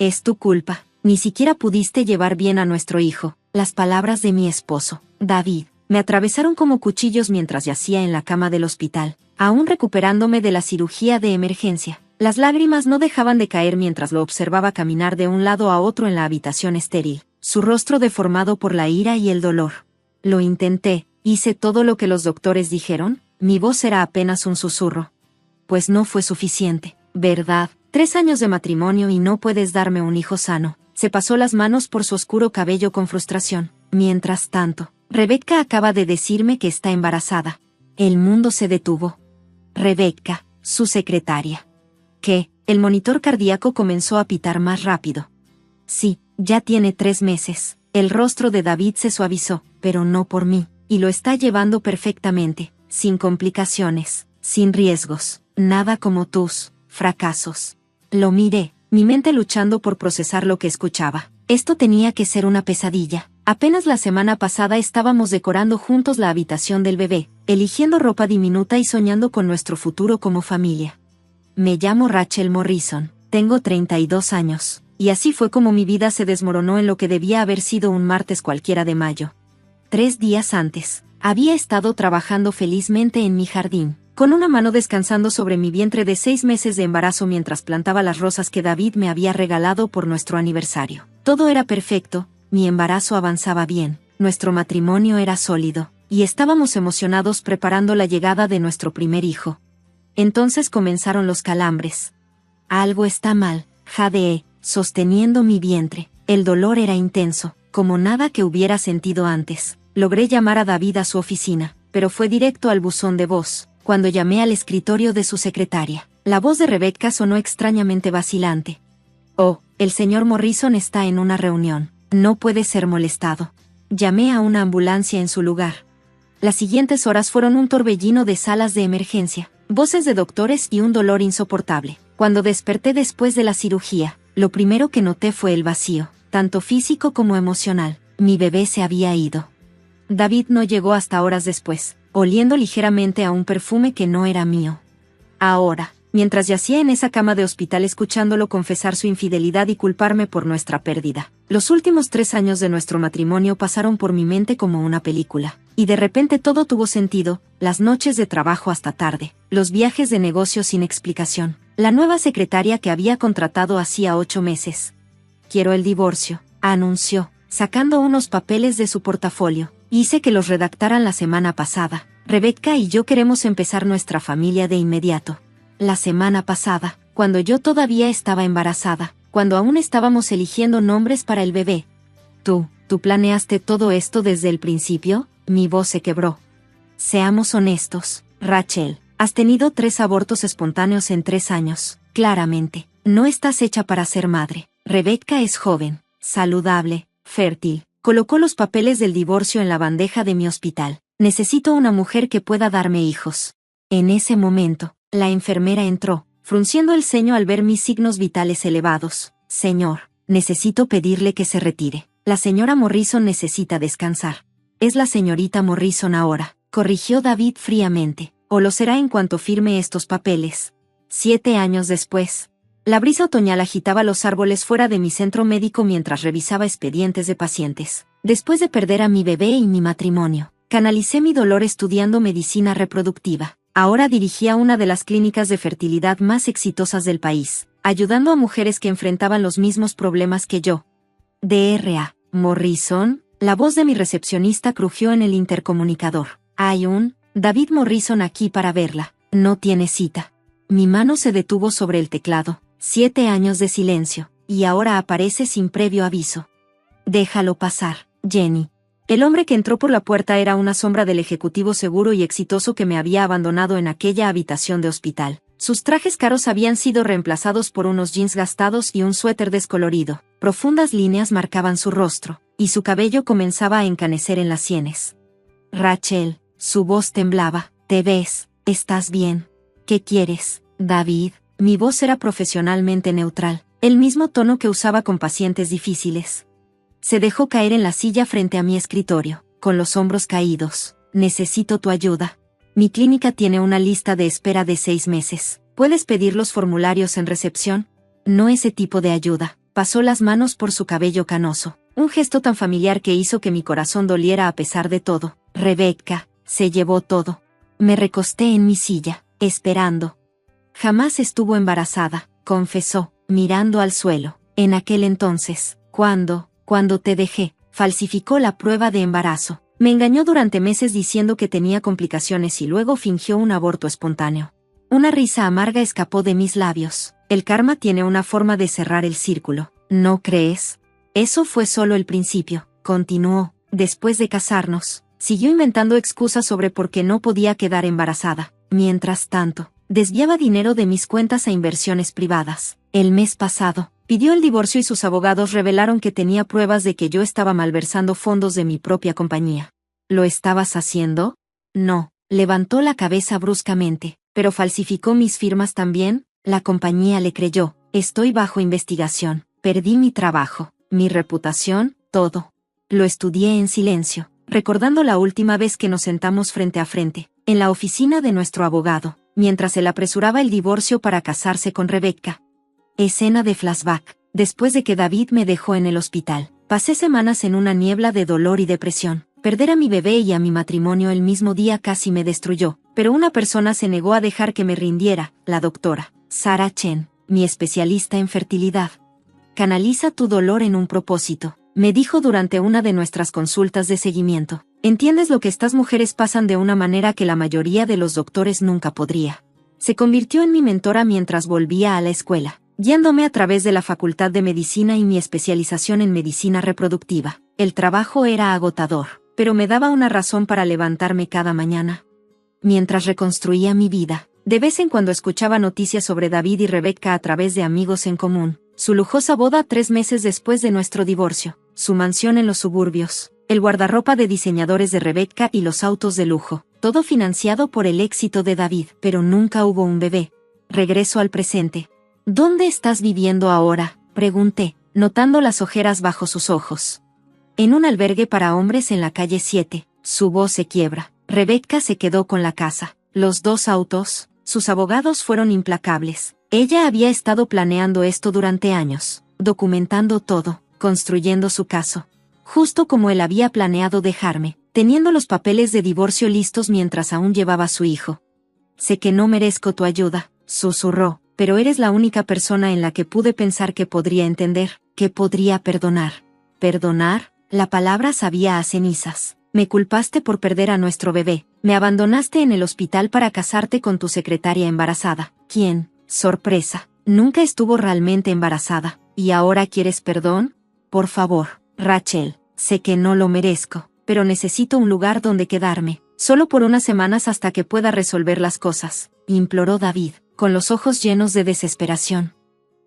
Es tu culpa. Ni siquiera pudiste llevar bien a nuestro hijo. Las palabras de mi esposo, David, me atravesaron como cuchillos mientras yacía en la cama del hospital, aún recuperándome de la cirugía de emergencia. Las lágrimas no dejaban de caer mientras lo observaba caminar de un lado a otro en la habitación estéril, su rostro deformado por la ira y el dolor. Lo intenté, hice todo lo que los doctores dijeron, mi voz era apenas un susurro. Pues no fue suficiente, ¿verdad? 3 años de matrimonio y no puedes darme un hijo sano. Se pasó las manos por su oscuro cabello con frustración. Mientras tanto, Rebecca acaba de decirme que está embarazada. El mundo se detuvo. Rebecca, su secretaria. ¿Qué? El monitor cardíaco comenzó a pitar más rápido. Sí, ya tiene 3 meses. El rostro de David se suavizó, pero no por mí, y lo está llevando perfectamente, sin complicaciones, sin riesgos, nada como tus fracasos. Lo miré, mi mente luchando por procesar lo que escuchaba. Esto tenía que ser una pesadilla. Apenas la semana pasada estábamos decorando juntos la habitación del bebé, eligiendo ropa diminuta y soñando con nuestro futuro como familia. Me llamo Rachel Morrison, tengo 32 años, y así fue como mi vida se desmoronó en lo que debía haber sido un martes cualquiera de mayo. 3 días antes, había estado trabajando felizmente en mi jardín, con una mano descansando sobre mi vientre de 6 meses de embarazo mientras plantaba las rosas que David me había regalado por nuestro aniversario. Todo era perfecto, mi embarazo avanzaba bien, nuestro matrimonio era sólido, y estábamos emocionados preparando la llegada de nuestro primer hijo. Entonces comenzaron los calambres. Algo está mal, jadeé, sosteniendo mi vientre. El dolor era intenso, como nada que hubiera sentido antes. Logré llamar a David a su oficina, pero fue directo al buzón de voz. Cuando llamé al escritorio de su secretaria, la voz de Rebecca sonó extrañamente vacilante. Oh, el señor Morrison está en una reunión. No puede ser molestado. Llamé a una ambulancia en su lugar. Las siguientes horas fueron un torbellino de salas de emergencia, voces de doctores y un dolor insoportable. Cuando desperté después de la cirugía, lo primero que noté fue el vacío, tanto físico como emocional. Mi bebé se había ido. David no llegó hasta horas después, oliendo ligeramente a un perfume que no era mío. Ahora, mientras yacía en esa cama de hospital escuchándolo confesar su infidelidad y culparme por nuestra pérdida, los últimos 3 años de nuestro matrimonio pasaron por mi mente como una película. Y de repente todo tuvo sentido, las noches de trabajo hasta tarde, los viajes de negocio sin explicación, la nueva secretaria que había contratado hacía 8 meses. Quiero el divorcio, anunció, sacando unos papeles de su portafolio. Hice que los redactaran la semana pasada. Rebecca y yo queremos empezar nuestra familia de inmediato. La semana pasada, cuando yo todavía estaba embarazada, cuando aún estábamos eligiendo nombres para el bebé. ¿Tú planeaste todo esto desde el principio? Mi voz se quebró. Seamos honestos, Rachel, has tenido 3 abortos espontáneos en 3 años. Claramente, no estás hecha para ser madre. Rebecca es joven, saludable, fértil. Colocó los papeles del divorcio en la bandeja de mi hospital. Necesito una mujer que pueda darme hijos. En ese momento, la enfermera entró, frunciendo el ceño al ver mis signos vitales elevados. Señor, necesito pedirle que se retire. La señora Morrison necesita descansar. Es la señorita Morrison ahora, corrigió David fríamente, o lo será en cuanto firme estos papeles. 7 años después. La brisa otoñal agitaba los árboles fuera de mi centro médico mientras revisaba expedientes de pacientes. Después de perder a mi bebé y mi matrimonio, canalicé mi dolor estudiando medicina reproductiva. Ahora dirigía una de las clínicas de fertilidad más exitosas del país, ayudando a mujeres que enfrentaban los mismos problemas que yo. Dra. Morrison, la voz de mi recepcionista crujió en el intercomunicador. Hay un David Morrison aquí para verla. No tiene cita. Mi mano se detuvo sobre el teclado. 7 años de silencio, y ahora aparece sin previo aviso. Déjalo pasar, Jenny. El hombre que entró por la puerta era una sombra del ejecutivo seguro y exitoso que me había abandonado en aquella habitación de hospital. Sus trajes caros habían sido reemplazados por unos jeans gastados y un suéter descolorido. Profundas líneas marcaban su rostro, y su cabello comenzaba a encanecer en las sienes. Rachel, su voz temblaba. ¿Te ves? ¿Estás bien? ¿Qué quieres, David? Mi voz era profesionalmente neutral, el mismo tono que usaba con pacientes difíciles. Se dejó caer en la silla frente a mi escritorio, con los hombros caídos. Necesito tu ayuda. Mi clínica tiene una lista de espera de 6 meses. ¿Puedes pedir los formularios en recepción? No ese tipo de ayuda. pasó las manos por su cabello canoso. Un gesto tan familiar que hizo que mi corazón doliera a pesar de todo. Rebecca, se llevó todo. Me recosté en mi silla, esperando. Jamás estuvo embarazada, confesó, mirando al suelo. En aquel entonces, cuando te dejé, falsificó la prueba de embarazo. Me engañó durante meses diciendo que tenía complicaciones y luego fingió un aborto espontáneo. Una risa amarga escapó de mis labios. El karma tiene una forma de cerrar el círculo, ¿no crees? Eso fue solo el principio, continuó. Después de casarnos, siguió inventando excusas sobre por qué no podía quedar embarazada. Mientras tanto, desviaba dinero de mis cuentas a inversiones privadas. El mes pasado, pidió el divorcio y sus abogados revelaron que tenía pruebas de que yo estaba malversando fondos de mi propia compañía. ¿Lo estabas haciendo? No, levantó la cabeza bruscamente. ¿Pero falsificó mis firmas también? La compañía le creyó. Estoy bajo investigación. Perdí mi trabajo, mi reputación, todo. Lo estudié en silencio, recordando la última vez que nos sentamos frente a frente, en la oficina de nuestro abogado, mientras él apresuraba el divorcio para casarse con Rebecca. Escena de flashback. Después de que David me dejó en el hospital, pasé semanas en una niebla de dolor y depresión. Perder a mi bebé y a mi matrimonio el mismo día casi me destruyó, pero una persona se negó a dejar que me rindiera, la doctora Sarah Chen, mi especialista en fertilidad. Canaliza tu dolor en un propósito, me dijo durante una de nuestras consultas de seguimiento. Entiendes lo que estas mujeres pasan de una manera que la mayoría de los doctores nunca podría. Se convirtió en mi mentora mientras volvía a la escuela, guiándome a través de la Facultad de Medicina y mi especialización en medicina reproductiva. El trabajo era agotador, pero me daba una razón para levantarme cada mañana. Mientras reconstruía mi vida, de vez en cuando escuchaba noticias sobre David y Rebecca a través de amigos en común. Su lujosa boda 3 meses después de nuestro divorcio, su mansión en los suburbios, el guardarropa de diseñadores de Rebecca y los autos de lujo, todo financiado por el éxito de David, pero nunca hubo un bebé. Regreso al presente. ¿Dónde estás viviendo ahora?, pregunté, notando las ojeras bajo sus ojos. En un albergue para hombres en la calle 7, su voz se quiebra. Rebecca se quedó con la casa, los 2 autos, sus abogados fueron implacables. Ella había estado planeando esto durante años, documentando todo, construyendo su caso. Justo como él había planeado dejarme, teniendo los papeles de divorcio listos mientras aún llevaba a su hijo. Sé que no merezco tu ayuda, susurró, pero eres la única persona en la que pude pensar que podría entender, que podría perdonar. ¿Perdonar? La palabra sabía a cenizas. Me culpaste por perder a nuestro bebé, me abandonaste en el hospital para casarte con tu secretaria embarazada. ¿Quién? Sorpresa, nunca estuvo realmente embarazada. ¿Y ahora quieres perdón? Por favor, Rachel, sé que no lo merezco, pero necesito un lugar donde quedarme, solo por unas semanas hasta que pueda resolver las cosas, imploró David, con los ojos llenos de desesperación.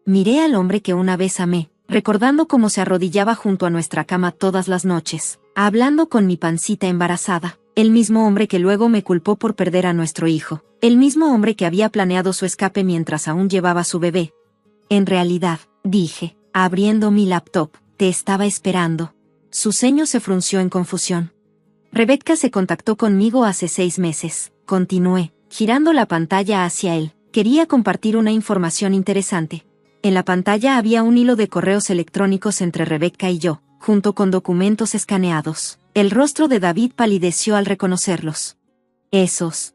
Miré al hombre que una vez amé, recordando cómo se arrodillaba junto a nuestra cama todas las noches, hablando con mi pancita embarazada, el mismo hombre que luego me culpó por perder a nuestro hijo, el mismo hombre que había planeado su escape mientras aún llevaba a su bebé. En realidad, dije, abriendo mi laptop, te estaba esperando. Su ceño se frunció en confusión. Rebecca se contactó conmigo hace 6 meses, continué, girando la pantalla hacia él. Quería compartir una información interesante. En la pantalla había un hilo de correos electrónicos entre Rebecca y yo, junto con documentos escaneados. El rostro de David palideció al reconocerlos. Esos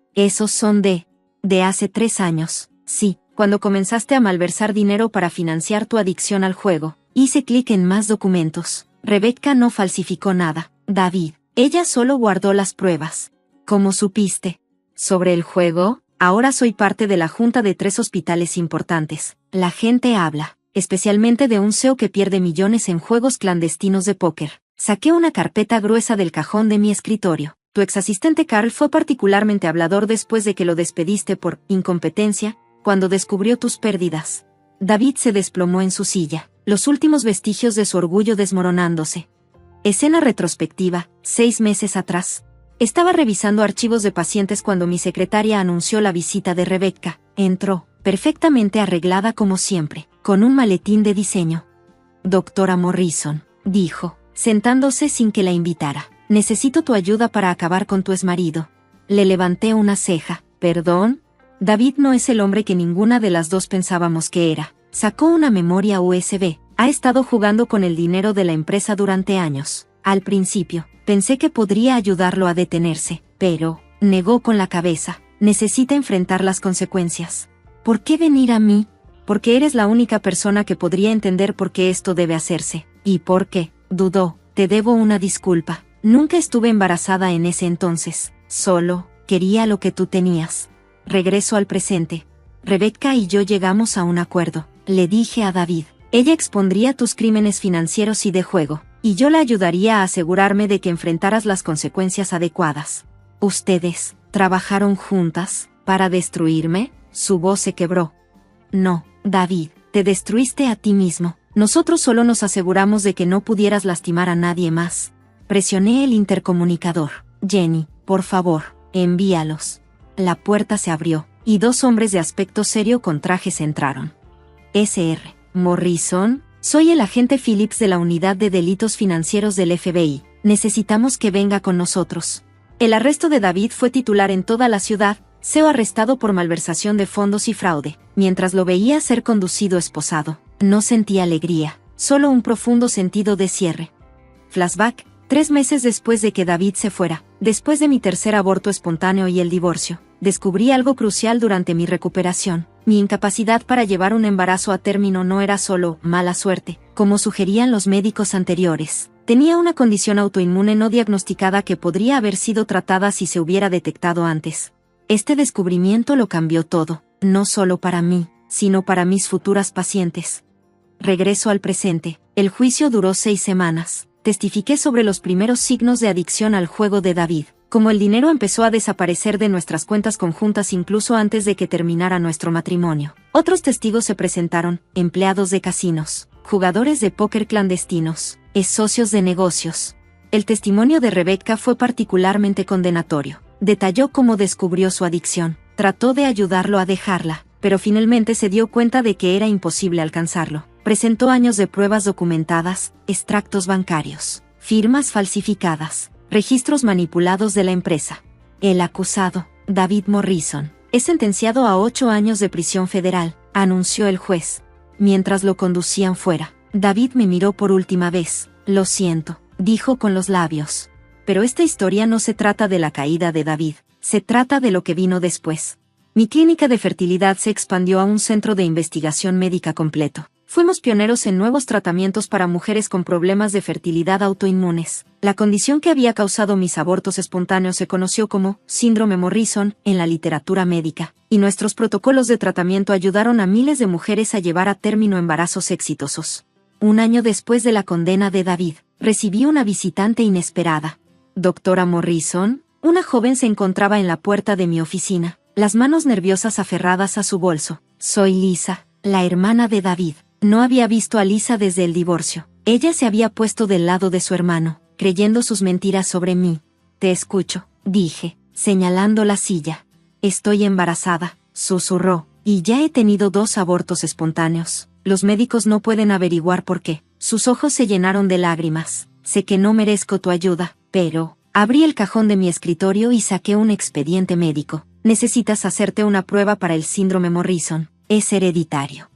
son de hace 3 años. Sí, cuando comenzaste a malversar dinero para financiar tu adicción al juego. Hice clic en más documentos. Rebecca no falsificó nada, David. Ella solo guardó las pruebas. ¿Cómo supiste? ¿Sobre el juego? Ahora soy parte de la junta de 3 hospitales importantes. La gente habla, especialmente de un CEO que pierde millones en juegos clandestinos de póker. Saqué una carpeta gruesa del cajón de mi escritorio. Tu exasistente Carl fue particularmente hablador después de que lo despediste por incompetencia, cuando descubrió tus pérdidas. David se desplomó en su silla, los últimos vestigios de su orgullo desmoronándose. Escena retrospectiva, 6 meses atrás. Estaba revisando archivos de pacientes cuando mi secretaria anunció la visita de Rebecca. Entró, perfectamente arreglada como siempre, con un maletín de diseño. Doctora Morrison, dijo, sentándose sin que la invitara. Necesito tu ayuda para acabar con tu exmarido. Le levanté una ceja. ¿Perdón? David no es el hombre que ninguna de las dos pensábamos que era. Sacó una memoria USB, Ha estado jugando con el dinero de la empresa durante años. Al principio, pensé que podría ayudarlo a detenerse, pero negó con la cabeza. Necesita enfrentar las consecuencias. ¿Por qué venir a mí? Porque eres la única persona que podría entender por qué esto debe hacerse. ¿Y por qué? Dudó. Te debo una disculpa. Nunca estuve embarazada en ese entonces. Solo quería lo que tú tenías. Regreso al presente. Rebecca y yo llegamos a un acuerdo. Le dije a David. Ella expondría tus crímenes financieros y de juego, y yo la ayudaría a asegurarme de que enfrentaras las consecuencias adecuadas. ¿Ustedes trabajaron juntas para destruirme? Su voz se quebró. No, David, te destruiste a ti mismo. Nosotros solo nos aseguramos de que no pudieras lastimar a nadie más. Presioné el intercomunicador. Jenny, por favor, envíalos. La puerta se abrió, y dos hombres de aspecto serio con trajes entraron. Sr. Morrison, soy el agente Phillips de la Unidad de Delitos Financieros del FBI. Necesitamos que venga con nosotros. El arresto de David fue titular en toda la ciudad, CEO arrestado por malversación de fondos y fraude. Mientras lo veía ser conducido esposado, no sentí alegría, solo un profundo sentido de cierre. Flashback, 3 meses después de que David se fuera, después de mi tercer aborto espontáneo y el divorcio, descubrí algo crucial durante mi recuperación. Mi incapacidad para llevar un embarazo a término no era solo mala suerte, como sugerían los médicos anteriores. Tenía una condición autoinmune no diagnosticada que podría haber sido tratada si se hubiera detectado antes. Este descubrimiento lo cambió todo, no solo para mí, sino para mis futuras pacientes. Regreso al presente. El juicio duró 6 semanas. Testifiqué sobre los primeros signos de adicción al juego de David, como el dinero empezó a desaparecer de nuestras cuentas conjuntas incluso antes de que terminara nuestro matrimonio. Otros testigos se presentaron, empleados de casinos, jugadores de póker clandestinos, socios de negocios. El testimonio de Rebecca fue particularmente condenatorio. Detalló cómo descubrió su adicción, trató de ayudarlo a dejarla, pero finalmente se dio cuenta de que era imposible alcanzarlo. Presentó años de pruebas documentadas, extractos bancarios, firmas falsificadas, registros manipulados de la empresa. El acusado, David Morrison, es sentenciado a 8 años de prisión federal, anunció el juez. Mientras lo conducían fuera, David me miró por última vez. Lo siento, dijo con los labios. Pero esta historia no se trata de la caída de David, se trata de lo que vino después. Mi clínica de fertilidad se expandió a un centro de investigación médica completo. Fuimos pioneros en nuevos tratamientos para mujeres con problemas de fertilidad autoinmunes. La condición que había causado mis abortos espontáneos se conoció como síndrome Morrison en la literatura médica, y nuestros protocolos de tratamiento ayudaron a miles de mujeres a llevar a término embarazos exitosos. Un año después de la condena de David, recibí una visitante inesperada. Doctora Morrison, una joven se encontraba en la puerta de mi oficina, las manos nerviosas aferradas a su bolso. Soy Lisa, la hermana de David. No había visto a Lisa desde el divorcio. Ella se había puesto del lado de su hermano, creyendo sus mentiras sobre mí. Te escucho, dije, señalando la silla. Estoy embarazada, susurró, y ya he tenido 2 abortos espontáneos. Los médicos no pueden averiguar por qué. Sus ojos se llenaron de lágrimas. Sé que no merezco tu ayuda, pero... Abrí el cajón de mi escritorio y saqué un expediente médico. Necesitas hacerte una prueba para el síndrome Morrison. Es hereditario.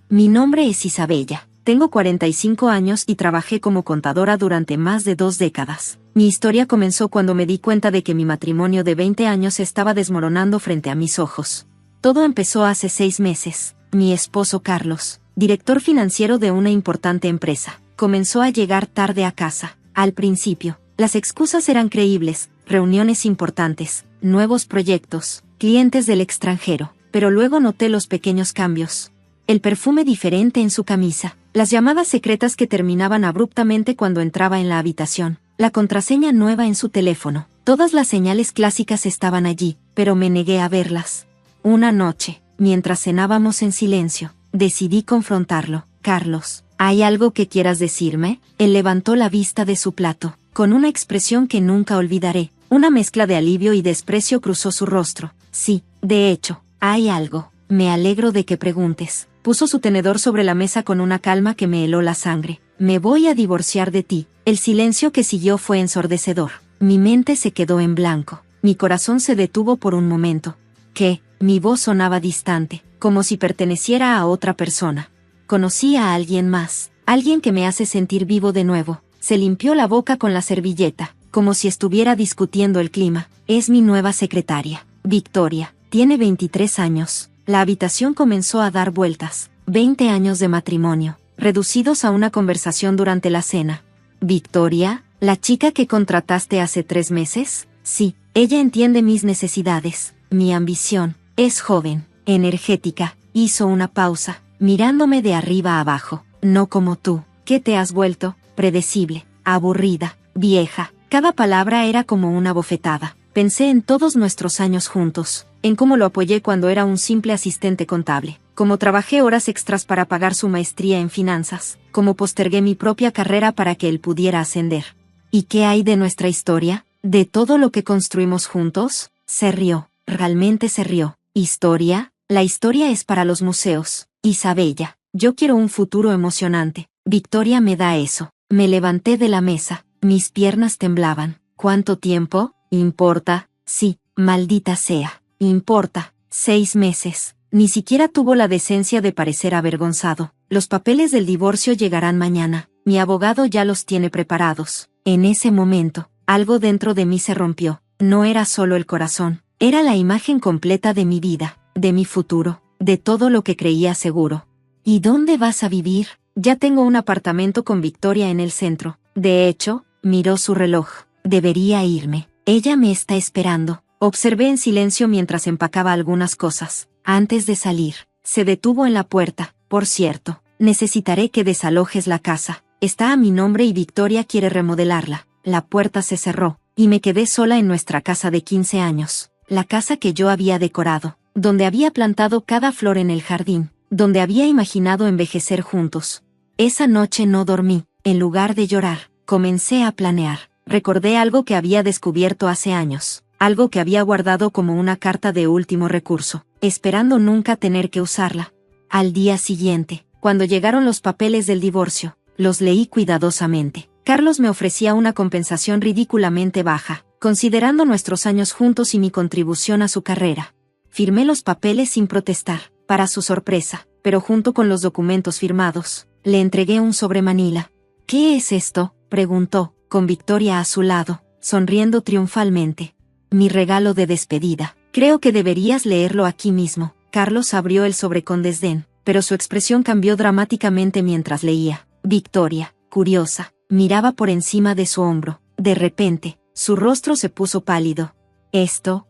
Mi nombre es Isabella, tengo 45 años y trabajé como contadora durante más de 2 décadas. Mi historia comenzó cuando me di cuenta de que mi matrimonio de 20 años estaba desmoronando frente a mis ojos. Todo empezó hace 6 meses. Mi esposo Carlos, director financiero de una importante empresa, comenzó a llegar tarde a casa. Al principio, las excusas eran creíbles, reuniones importantes, nuevos proyectos, clientes del extranjero, pero luego noté los pequeños cambios. El perfume diferente en su camisa, las llamadas secretas que terminaban abruptamente cuando entraba en la habitación, la contraseña nueva en su teléfono. Todas las señales clásicas estaban allí, pero me negué a verlas. Una noche, mientras cenábamos en silencio, decidí confrontarlo. Carlos, ¿hay algo que quieras decirme? Él levantó la vista de su plato, con una expresión que nunca olvidaré. Una mezcla de alivio y desprecio cruzó su rostro. Sí, de hecho, hay algo. Me alegro de que preguntes. Puso su tenedor sobre la mesa con una calma que me heló la sangre. Me voy a divorciar de ti. El silencio que siguió fue ensordecedor. Mi mente se quedó en blanco. Mi corazón se detuvo por un momento. ¿Qué? Mi voz sonaba distante, como si perteneciera a otra persona. Conocí a alguien más, alguien que me hace sentir vivo de nuevo. Se limpió la boca con la servilleta, como si estuviera discutiendo el clima. Es mi nueva secretaria, Victoria. Tiene 23 años. La habitación comenzó a dar vueltas. 20 años de matrimonio, reducidos a una conversación durante la cena. Victoria, ¿la chica que contrataste hace 3 meses? Sí, ella entiende mis necesidades, mi ambición. Es joven, energética. Hizo una pausa, mirándome de arriba a abajo. No como tú, que te has vuelto predecible, aburrida, vieja. Cada palabra era como una bofetada. Pensé en todos nuestros años juntos, en cómo lo apoyé cuando era un simple asistente contable, cómo trabajé horas extras para pagar su maestría en finanzas, cómo postergué mi propia carrera para que él pudiera ascender. ¿Y qué hay de nuestra historia? ¿De todo lo que construimos juntos? Se rió, realmente se rió. ¿Historia? La historia es para los museos, Isabella. Yo quiero un futuro emocionante. Victoria me da eso. Me levanté de la mesa, mis piernas temblaban. ¿Cuánto tiempo? ¿Importa? Sí, maldita sea. Importa. 6 meses. Ni siquiera tuvo la decencia de parecer avergonzado. Los papeles del divorcio llegarán mañana. Mi abogado ya los tiene preparados. En ese momento, algo dentro de mí se rompió. No era solo el corazón. Era la imagen completa de mi vida, de mi futuro, de todo lo que creía seguro. ¿Y dónde vas a vivir? Ya tengo un apartamento con Victoria en el centro. De hecho, miró su reloj. Debería irme. Ella me está esperando. Observé en silencio mientras empacaba algunas cosas. Antes de salir, se detuvo en la puerta. Por cierto, necesitaré que desalojes la casa. Está a mi nombre y Victoria quiere remodelarla. La puerta se cerró, y me quedé sola en nuestra casa de 15 años. La casa que yo había decorado, donde había plantado cada flor en el jardín, donde había imaginado envejecer juntos. Esa noche no dormí. En lugar de llorar, comencé a planear. Recordé algo que había descubierto hace años, algo que había guardado como una carta de último recurso, esperando nunca tener que usarla. Al día siguiente, cuando llegaron los papeles del divorcio, los leí cuidadosamente. Carlos me ofrecía una compensación ridículamente baja, considerando nuestros años juntos y mi contribución a su carrera. Firmé los papeles sin protestar, para su sorpresa, pero junto con los documentos firmados, le entregué un sobre manila. ¿Qué es esto?, preguntó, con Victoria a su lado, sonriendo triunfalmente. Mi regalo de despedida. Creo que deberías leerlo aquí mismo. Carlos abrió el sobre con desdén, pero su expresión cambió dramáticamente mientras leía. Victoria, curiosa, miraba por encima de su hombro. De repente, su rostro se puso pálido. Esto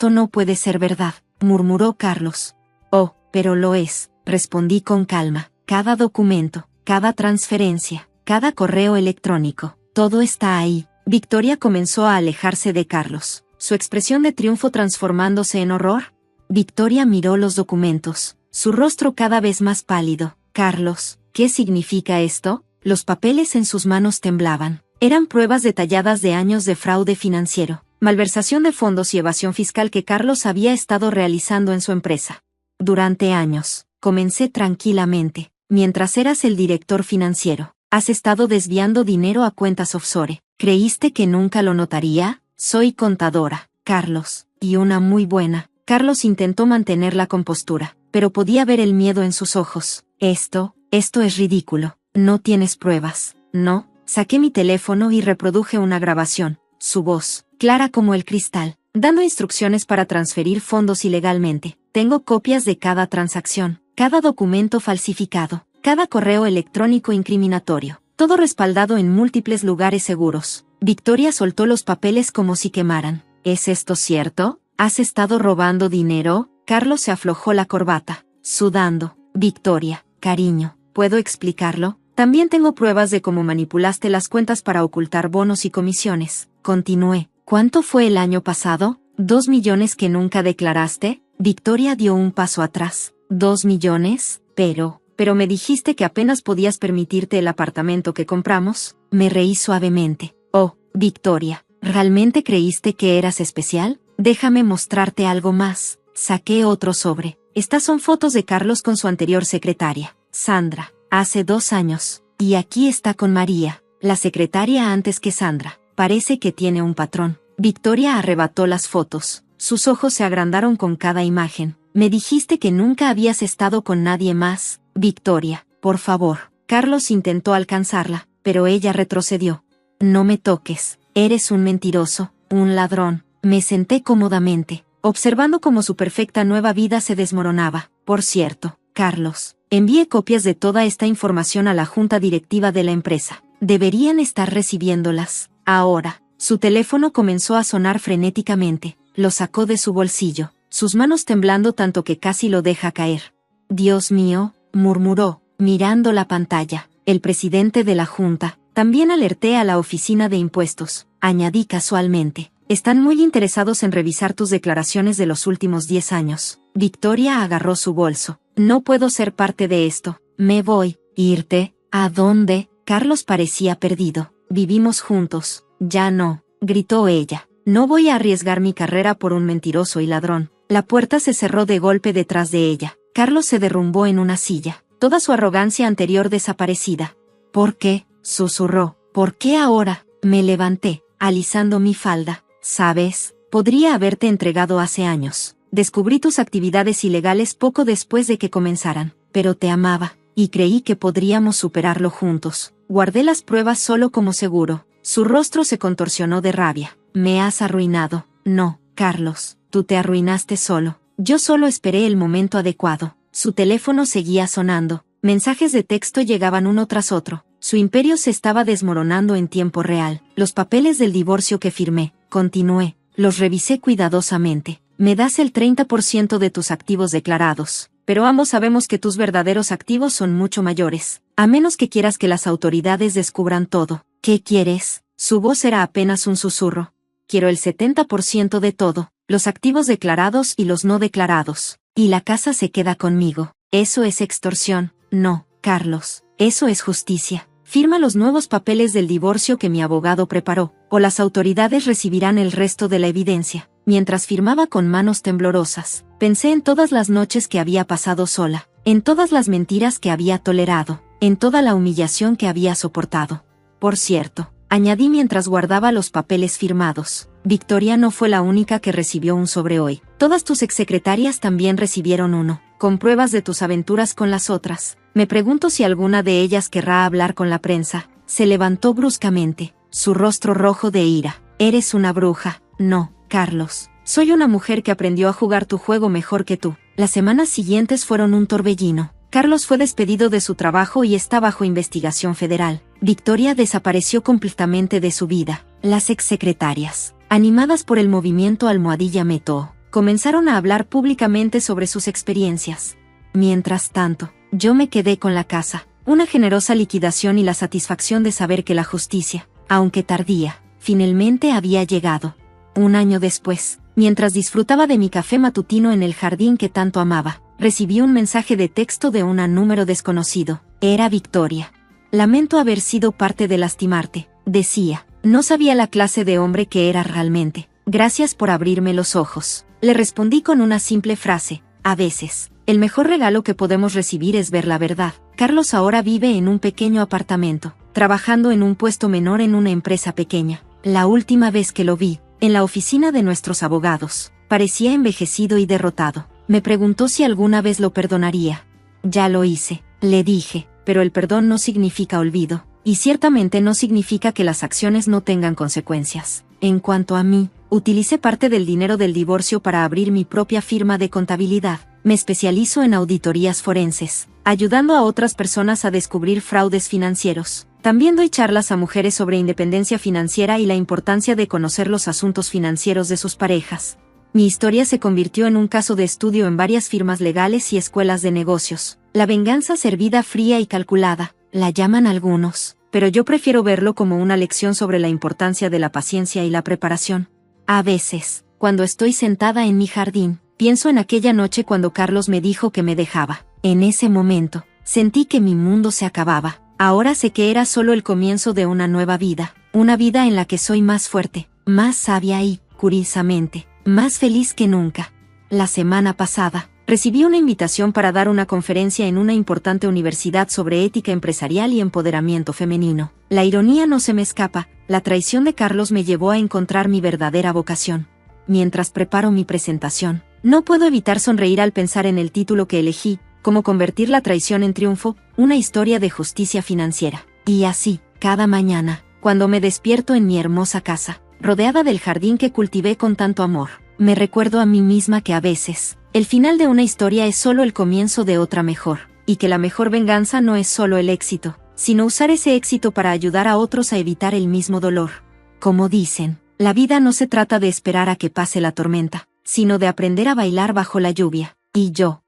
no puede ser verdad, murmuró Carlos. Oh, pero lo es, respondí con calma. Cada documento, cada transferencia, cada correo electrónico, todo está ahí. Victoria comenzó a alejarse de Carlos, su expresión de triunfo transformándose en horror. Victoria miró los documentos, su rostro cada vez más pálido. Carlos, ¿qué significa esto? Los papeles en sus manos temblaban. Eran pruebas detalladas de años de fraude financiero, malversación de fondos y evasión fiscal que Carlos había estado realizando en su empresa. Durante años, comencé tranquilamente, mientras eras el director financiero. Has estado desviando dinero a cuentas offshore. ¿Creíste que nunca lo notaría? Soy contadora, Carlos, y una muy buena. Carlos intentó mantener la compostura, pero podía ver el miedo en sus ojos. Esto es ridículo. No tienes pruebas, ¿no? Saqué mi teléfono y reproduje una grabación. Su voz, clara como el cristal, dando instrucciones para transferir fondos ilegalmente. Tengo copias de cada transacción, cada documento falsificado, cada correo electrónico incriminatorio, todo respaldado en múltiples lugares seguros. Victoria soltó los papeles como si quemaran. ¿Es esto cierto? ¿Has estado robando dinero? Carlos se aflojó la corbata, sudando. Victoria, cariño, ¿puedo explicarlo? También tengo pruebas de cómo manipulaste las cuentas para ocultar bonos y comisiones. Continué. ¿Cuánto fue el año pasado? ¿2 millones que nunca declaraste? Victoria dio un paso atrás. ¿2 millones? Pero me dijiste que apenas podías permitirte el apartamento que compramos. Me reí suavemente. Oh, Victoria, ¿realmente creíste que eras especial? Déjame mostrarte algo más. Saqué otro sobre. Estas son fotos de Carlos con su anterior secretaria, Sandra, hace 2 años. Y aquí está con María, la secretaria antes que Sandra. Parece que tiene un patrón. Victoria arrebató las fotos. Sus ojos se agrandaron con cada imagen. Me dijiste que nunca habías estado con nadie más. Victoria, por favor. Carlos intentó alcanzarla, pero ella retrocedió. No me toques, eres un mentiroso, un ladrón. Me senté cómodamente, observando cómo su perfecta nueva vida se desmoronaba. Por cierto, Carlos, envié copias de toda esta información a la junta directiva de la empresa. Deberían estar recibiéndolas. Ahora, su teléfono comenzó a sonar frenéticamente. Lo sacó de su bolsillo, sus manos temblando tanto que casi lo deja caer. Dios mío, murmuró, mirando la pantalla. El presidente de la junta. También alerté a la oficina de impuestos. Añadí casualmente. Están muy interesados en revisar tus declaraciones de los últimos 10 años. Victoria agarró su bolso. No puedo ser parte de esto. Me voy. ¿Irte? ¿A dónde? Carlos parecía perdido. Vivimos juntos. Ya no, gritó ella. No voy a arriesgar mi carrera por un mentiroso y ladrón. La puerta se cerró de golpe detrás de ella. Carlos se derrumbó en una silla, toda su arrogancia anterior desaparecida. ¿Por qué? Susurró. ¿Por qué ahora? Me levanté, alisando mi falda. ¿Sabes? Podría haberte entregado hace años. Descubrí tus actividades ilegales poco después de que comenzaran, pero te amaba, y creí que podríamos superarlo juntos. Guardé las pruebas solo como seguro. Su rostro se contorsionó de rabia. Me has arruinado. No, Carlos, tú te arruinaste solo. Yo solo esperé el momento adecuado. Su teléfono seguía sonando. Mensajes de texto llegaban uno tras otro. Su imperio se estaba desmoronando en tiempo real. Los papeles del divorcio que firmé, continué, los revisé cuidadosamente. Me das el 30% de tus activos declarados, pero ambos sabemos que tus verdaderos activos son mucho mayores. A menos que quieras que las autoridades descubran todo. ¿Qué quieres? Su voz era apenas un susurro. Quiero el 70% de todo, los activos declarados y los no declarados. Y la casa se queda conmigo. Eso es extorsión. No, Carlos, eso es justicia. Firma los nuevos papeles del divorcio que mi abogado preparó, o las autoridades recibirán el resto de la evidencia. Mientras firmaba con manos temblorosas, pensé en todas las noches que había pasado sola, en todas las mentiras que había tolerado, en toda la humillación que había soportado. Por cierto, añadí mientras guardaba los papeles firmados, Victoria no fue la única que recibió un sobre hoy. Todas tus exsecretarias también recibieron uno, con pruebas de tus aventuras con las otras. Me pregunto si alguna de ellas querrá hablar con la prensa. Se levantó bruscamente, su rostro rojo de ira. Eres una bruja. No, Carlos. Soy una mujer que aprendió a jugar tu juego mejor que tú. Las semanas siguientes fueron un torbellino. Carlos fue despedido de su trabajo y está bajo investigación federal. Victoria desapareció completamente de su vida. Las exsecretarias, animadas por el movimiento Almohadilla Meto, comenzaron a hablar públicamente sobre sus experiencias. Mientras tanto, yo me quedé con la casa, una generosa liquidación y la satisfacción de saber que la justicia, aunque tardía, finalmente había llegado. Un año después, mientras disfrutaba de mi café matutino en el jardín que tanto amaba, recibí un mensaje de texto de un número desconocido. Era Victoria. Lamento haber sido parte de lastimarte, decía. No sabía la clase de hombre que era realmente. Gracias por abrirme los ojos. Le respondí con una simple frase. A veces, el mejor regalo que podemos recibir es ver la verdad. Carlos ahora vive en un pequeño apartamento, trabajando en un puesto menor en una empresa pequeña. La última vez que lo vi, en la oficina de nuestros abogados, parecía envejecido y derrotado. Me preguntó si alguna vez lo perdonaría. Ya lo hice, le dije, pero el perdón no significa olvido, y ciertamente no significa que las acciones no tengan consecuencias. En cuanto a mí, utilicé parte del dinero del divorcio para abrir mi propia firma de contabilidad. Me especializo en auditorías forenses, ayudando a otras personas a descubrir fraudes financieros. También doy charlas a mujeres sobre independencia financiera y la importancia de conocer los asuntos financieros de sus parejas. Mi historia se convirtió en un caso de estudio en varias firmas legales y escuelas de negocios. La venganza servida fría y calculada, la llaman algunos, pero yo prefiero verlo como una lección sobre la importancia de la paciencia y la preparación. A veces, cuando estoy sentada en mi jardín, pienso en aquella noche cuando Carlos me dijo que me dejaba. En ese momento, sentí que mi mundo se acababa. Ahora sé que era solo el comienzo de una nueva vida, una vida en la que soy más fuerte, más sabia y, curiosamente, más feliz que nunca. La semana pasada, recibí una invitación para dar una conferencia en una importante universidad sobre ética empresarial y empoderamiento femenino. La ironía no se me escapa, la traición de Carlos me llevó a encontrar mi verdadera vocación. Mientras preparo mi presentación, no puedo evitar sonreír al pensar en el título que elegí, Cómo convertir la traición en triunfo, una historia de justicia financiera. Y así, cada mañana, cuando me despierto en mi hermosa casa, rodeada del jardín que cultivé con tanto amor, me recuerdo a mí misma que a veces, el final de una historia es solo el comienzo de otra mejor, y que la mejor venganza no es solo el éxito, sino usar ese éxito para ayudar a otros a evitar el mismo dolor. Como dicen, la vida no se trata de esperar a que pase la tormenta, sino de aprender a bailar bajo la lluvia. Y yo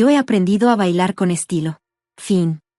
he aprendido a bailar con estilo. Fin.